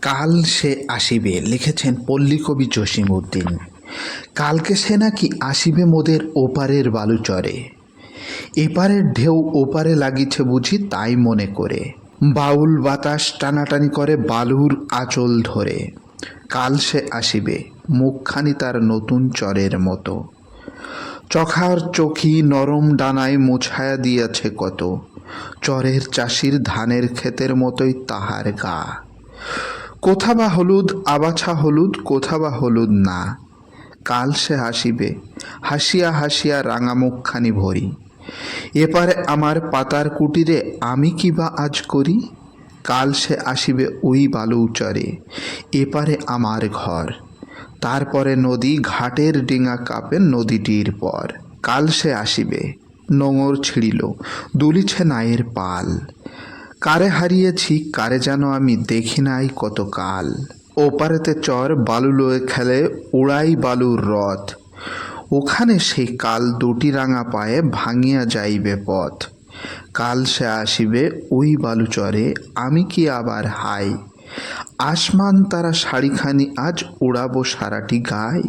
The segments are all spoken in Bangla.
কাল সে আসিবে লিখেছেন পল্লীকবি জসিমউদ্দিন। কালকে সে নাকি আসিবে মোদের ওপারের বালুচরে, এপারের ঢেউ ওপারে লাগিছে বুঝি তাই মনে করে। বাউল বাতাস টানাটানি করে বালুর আঁচল ধরে। কাল সে আসিবে, মুখখানি তার নতুন চরের মতো। চখার চোখি নরম ডানায় মোছায়া দিয়াছে কত। চরের চাষির ধানের ক্ষেতের মতোই তাহার গা। কোথা বা হলুদ আবাছা হলুদ, কোথা বা হলুদ না। কাল সে আসিবে, হাসিয়া হাসিয়া রাঙা মুখখানি ভরি। এপারে আমার পাতার কুটিরে আমি কি বা আজ করি। কাল সে আসিবে ওই বালুচরে, এপারে আমার ঘর। তারপরে নদী ঘাটের ডিঙা কাঁপে নদীটির পর। কাল সে আসিবে, নোঙর ছিঁড়িল, দুলিছে নায়ের পাল। কারে হারিয়েছি কারে যেন আমি দেখি নাই কত কাল। ওপারেতে চর বালু লয়ে খেলে উড়াই বালুর রথ। ওখানে সেই কাল দুটি রাঙা পায়ে ভাঙিয়া যাইবে পথ। কাল সে আসিবে ওই বালুচরে, আমি কি আবার হাই। আসমান তারা শাড়িখানি আজ উড়াবো সারাটি গায়ে।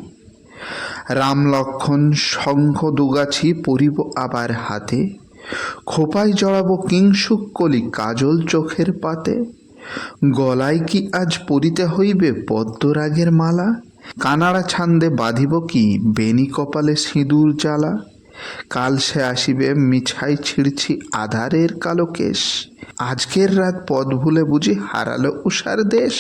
রাম লক্ষ্মণ শঙ্খ দুগাছি পরিব আবার হাতে। খোপায় জড়াবো কিংসুক কলি কাজল চোখের পাতে। গলায় কি আজ পরিতে হইবে পদ্মরাগের মালা। কানাড়া ছান্দে বাঁধিব কি বেনি কপালে সিঁদুর জ্বালা। কাল সে আসিবে মিছাই ছিঁড়ছি আধারের কালো কেশ। আজকের রাত পথ ভুলে বুঝি হারালো উষার দেশ।